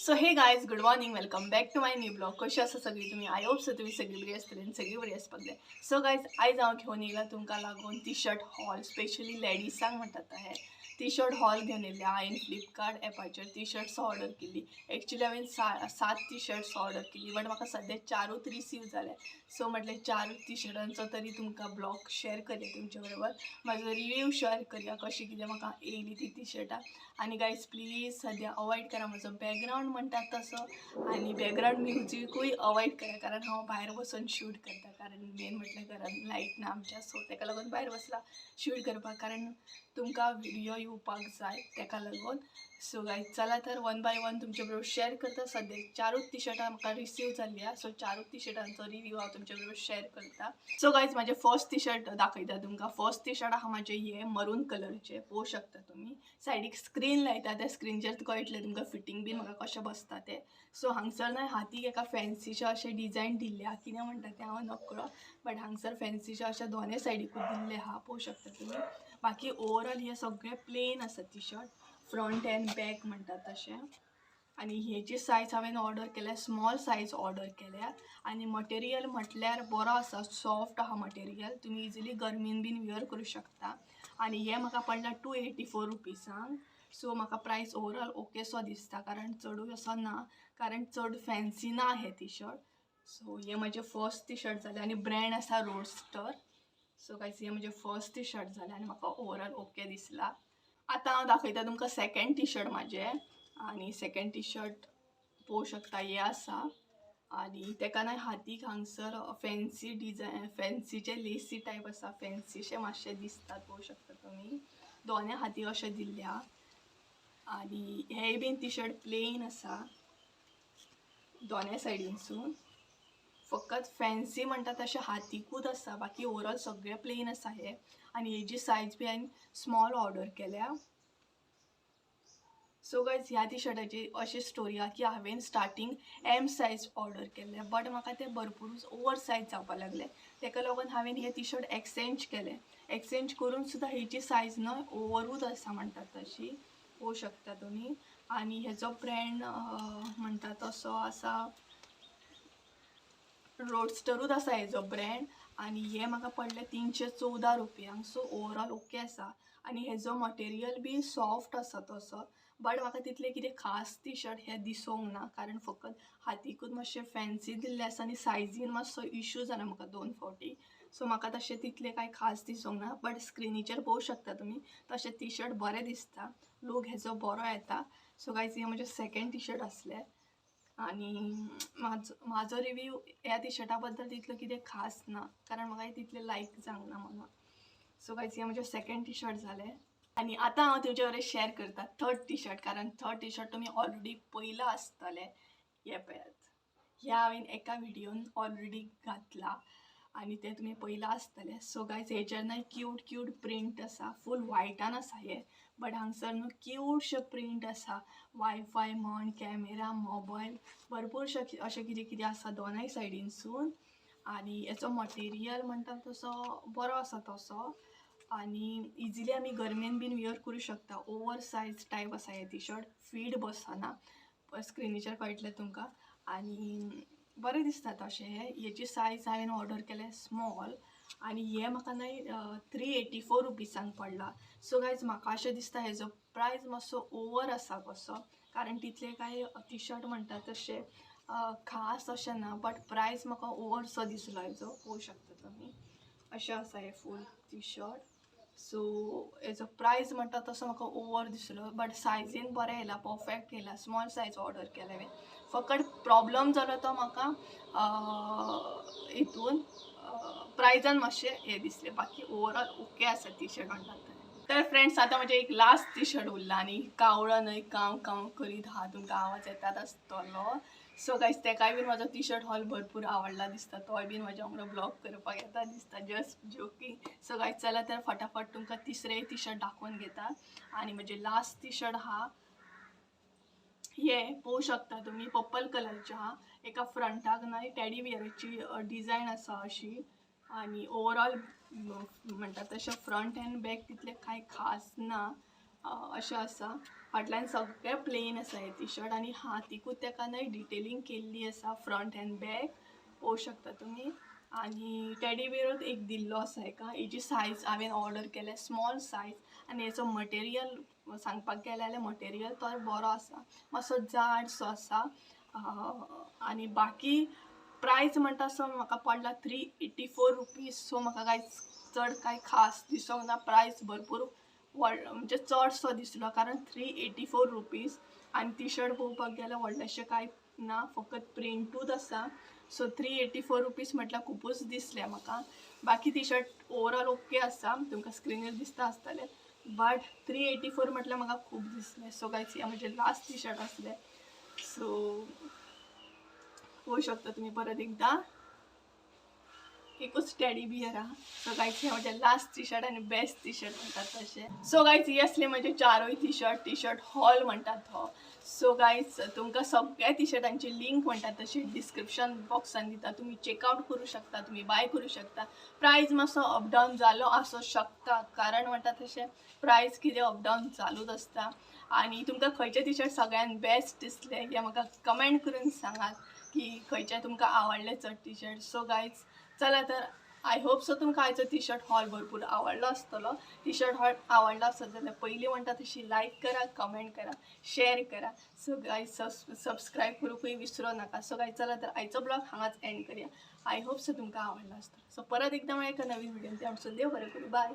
So hey guys good morning welcome back to my new blog. कशी आसा सगळी तुम्ही? आय होप सो तुम्ही सगळी बरी आसतली सगळी बरी आसपाक जाय. सो गायज आयज हांव घेवन येयला तुमकां लागून टी शर्ट हॉल, स्पेशली लेडीजांक म्हणटात हे टी शर्ट हॉल घेवन येयले. हांवें फ्लिपकार्ट एपाचेर टी शर्ट्स ऑर्डर केली. एक्चुली हांवें 7 टी शर्ट्स ऑर्डर केली, बट म्हाका सद्या 4च रिसीव जाले. सो म्हटलें 4 टी शर्टांचो तरी तुमकां ब्लॉग शेअर करूया तुमचे बरोबर, म्हाजो रिव्यू शेअर करूया कशी कितें म्हाका येयली ती टी शर्टां. आनी गायज प्लीज सद्या अवॉइड करा म्हजो बॅकग्रावंड म्हणटात तसो, आनी बॅकग्रावंड म्युजीकूय अवॉइड करा, कारण हांव भायर बसून शूट करता. कारण मेन म्हटल्यार घरान लायट ना आमच्या, सो ताका लागून भायर बसला शूट करपाक, कारण तुमकां व्हिडिओ येवपाक जाय ताका लागून. सो गायज चला तर वन बाय वन तुमचे बरोबर शेअर करता. सद्या 4च टी शर्टां म्हाका रिसीव जाल्ली आसा, सो 4च टी शर्टांचो रिव्यू हांव तुमचे बरोबर शेअर करता. सो गायज म्हाजें फर्स्ट टी शर्ट दाखयता तुमकां. फर्स्ट टी शर्ट आहा म्हाजें हे मरून कलरचे, पळोवंक शकता तुमी. सायडीक स्क्रीन लायता, त्या स्क्रीनचेर कळटलें तुमकां फिटींग बीन म्हाका कशें बसता तें. सो हांगसर न्हय हातीक एका फॅन्सीचे अशें डिजायन दिल्ले आहा, कितें म्हणटा तें हांव नकळो, बट हांगसर फॅन्सीचे अशें दोनूय सायडीकूच दिल्ले आहा, पळोवंक शकता तुमी. बाकी ओवरऑल हे सगळे प्लेन आसा T shirt, front end back म्हणटात तशें. आनी हेची सायज हांवें ऑर्डर केल्या, स्मॉल सायज ऑर्डर केल्या. आनी मटेरियल म्हटल्यार बरो आसा, सॉफ्ट आहा मटेरियल, तुमी इजिली गरमीन बीन वेअर करूं शकता. आनी हे म्हाका पडला 284 रुपीजांक. सो म्हाका प्रायस ओवरऑल ओके सो दिसता, कारण चडूय असो ना, कारण चड फॅन्सी ना हे टी शर्ट. सो हे म्हजें फर्स्ट टी शर्ट जालें, आनी ब्रँड आसा रोडस्टर. सो गायज हे म्हजें फर्स्ट टी शर्ट जालें आनी म्हाका ओवरऑल ओके दिसला. आतां हांव दाखयता तुमकां सेकंड टी शर्ट म्हाजें. आनी सेकंड टी शर्ट पळोवंक शकता हे आसा, आनी तेका न्हय हातीक हांगसर फॅन्सी डिजायन, फॅन्सीचे लेसी टायप आसा, फॅन्सीशे मातशें दिसतात, पळोवंक शकता तुमी. दोनूय हातीक अशें दिल्ल्या. आनी हेय बीन टी शर्ट प्लेन आसा दोनूय सायडीनसून, फकत फॅन्सी म्हणटा तशें हातीकूच आसा, बाकी ओवरऑल सगळे प्लेन आसा हे. आनी हेजी सायज बी हांवें स्मॉल ऑर्डर केल्या. सो गायज ह्या टी शर्टाची अशी स्टोरी आहा की हांवें स्टार्टींग एम सायज ऑर्डर केल्लें, बट म्हाका तें भरपूर ओवर सायज जावपाक लागलें. ताका लागून हांवें हे टी शर्ट एक्सचेंज केलें. एक्सचेंज करून सुद्दां हेची सायज न्हय ओवरूच आसा म्हणटात तशी, पळोवंक शकता तुमी. आनी हेजो ब्रँड म्हणटा तसो आसा रोडस्टरूच आसा हेजो ब्रँड. आनी हे म्हाका पडले 314 रुपयांक. सो ओवरऑल ओके आसा. आनी हेजो मटेरियल बी सॉफ्ट आसा तसो, बट म्हाका तितलें कितें खास टी शर्ट हे दिसूंक ना, कारण फकत हातीकूच मातशें फॅन्सी दिल्लें आसा आनी सायजीन मातसो इश्यू जाला म्हाका 2 फावटी. सो म्हाका तशें तितलें कांय खास दिसूंक ना, बट स्क्रिनीचेर पळोवंक शकता तुमी तशें टी शर्ट बरें दिसता, लूक हेजो बरो येता. सो गायज हे म्हजें सेकंड टी शर्ट आसलें. आनी म्हाजो रिव्यू ह्या टी शर्टा बद्दल तितलो कितें खास ना, कारण म्हाका तितलें लायक जावंक ना म्हाका. सो गायज हे म्हजें सेकंड टी शर्ट जालें. आनी आतां हांव तुमचे कडेन शेअर करता थर्ड टी शर्ट, कारण थर्ड टी शर्ट तुमी ऑलरेडी पयला आसतलें. हे पळयात, हे हांवें एका व्हिडिओन ऑलरेडी घातला आनी ते तुमी पयला आसतलें. सो गायज हेचेर न्हय क्यूट क्यूट प्रिंट आसा, फूल व्हायटान आसा हे, बट हांगसर न्हू क्यूटशे प्रिंट आसा. वायफाय म्हण, कॅमेरा, मोबायल, भरपूरशे अशें कितें कितें आसा दोनूय सायडीनसून. आनी हेचो मटेरियल म्हणटा तसो बरो आसा तसो, आनी इजिली आमी गरमेन बीन वेअर करूं शकता. ओवर सायज टायप आसा हे टी शर्ट, फीट बसना, स्क्रिनीचेर कळटलें तुमकां. आनी बरें दिसता तशें हे. हेची सायज हांवें ऑर्डर केलें स्मॉल, आनी हे म्हाका न्हय 384 रुपीजांक पडला. सो गायज म्हाका अशें दिसता हेजो प्रायस मातसो ओवर आसा कसो, कारण तितले कांय टी शर्ट म्हणटा तशें खास अशें ना, बट प्रायस म्हाका ओवर सो दिसलो हेजो, पळोवंक शकता तुमी. अशें आसा हे फूल टी शर्ट. सो हेजो प्रायस म्हणटा तसो म्हाका ओवर दिसलो, बट सायजीन बरें येयला, परफेक्ट येयला. स्मॉल सायज ऑर्डर केलें हांवें. फकत प्रॉब्लम जालो तो म्हाका हितून प्रायजान मातशें हें दिसलें, बाकी ओवरऑल ओके आसा टी शर्ट म्हणटा तर. फ्रेंड्स आतां म्हजें एक लास्ट टी शर्ट उरला, आनी कावळो न्हय काव काव करीत आहा, तुमकां आवाज येतात आसतलो. सो गायज तेकाय बीन म्हाजो टी शर्ट हॉल भरपूर आवडला दिसता, तोय बीन म्हाज्या वांगडा ब्लॉग करपाक येता दिसता, जस्ट जोकिंग. सो गायज चला तर फटाफट तुमकां तिसरें टी शर्ट दाखोवन घेता. आनी म्हजें लास्ट टी शर्ट आहा हे, पळोवंक शकता तुमी, पर्पल कलरचें आहा. एका फ्रंटाक न्हय टॅडी बियराची डिजायन आसा अशी. आनी ओवरऑल म्हणटा तशें फ्रंट एंड बॅक तितलें कांय खास ना, अशें आसा. फाटल्यान सगळे प्लेन आसा हे टी शर्ट आनी हातीकूच तेका न्हय डिटेलिंग केल्ली आसा फ्रंट एंड बॅक पळोवंक शकता तुमी. आनी टेडी बियरूच एक दिल्लो आसा हेका. हेजी सायज हांवें ऑर्डर केल्या स्मॉल सायज आनी हेचो मटेरियल सांगपाक गेले जाल्यार मटेरियल तो बरो आसा, मातसो जाडसो आसा. आनी बाकी प्रायस म्हणटा सो म्हाका पडला 384 रुपीज. सो म्हाका कांय चड कांय खास दिसोंक ना. प्रायस भरपूर म्हणजे चडसो दिसलो कारण 384 रुपीज. आनी टी शर्ट पळोवपाक गेल्यार व्हडलेशें कांय ना, फकत प्रिंटूच आसा. सो 384 रुपीज म्हटल्यार खूबच दिसले म्हाका. बाकी टी शर्ट ओवरऑल ओके आसा, तुमकां स्क्रीनीर दिसता आसतलें, बट 384 म्हटल्यार म्हाका खूब दिसलें. सो गायज हे म्हजे लास्ट टी शर्ट आसलें. सो पळोवंक शकता तुमी परत एकदा एकूच टेडी बियर आहा. सो गायज हे म्हजे लास्ट टी शर्ट आनी बेस्ट टी शर्ट म्हणटात तशें. सो गायज हे असले म्हजे चारूय टी शर्ट हॉल म्हणटात हो. सो गायज तुमकां सगळ्या टी शर्टांची लिंक म्हणटात तशी डिस्क्रिप्शन बॉक्सान दिता, तुमी चेकआउट करूं शकता, तुमी बाय करूं शकता. प्रायस मातसो अपडावन जालो आसूं शकता कारण म्हणटा तशें प्रायस कितें अपडावन चालूच आसता. आनी तुमकां खंयचें टी शर्ट सगळ्यान बेस्ट दिसलें हें म्हाका कमेंट करून सांगात की खंयचें तुमकां आवडलें चड टी शर्ट. सो गायज चला तर आय होप सो तुमकां आयचो टी शर्ट हॉल भरपूर आवडलो आसतलो. टी शर्ट हॉल आवडलो आसत जाल्यार पयलीं म्हणटा तशी लायक करा, कमेंट करा, शेअर करा. सो गायज सबस्क्रायब करूंकूय विसरो नाका. सो गायज चला तर आयचो ब्लॉग हांगाच एंड करूया. आय होप सो तुमकां आवडलो आसतलो. सो परत एकदा मेळया एका नवीन व्हिडिओन. ते आमचो देव बरें करूं. बाय.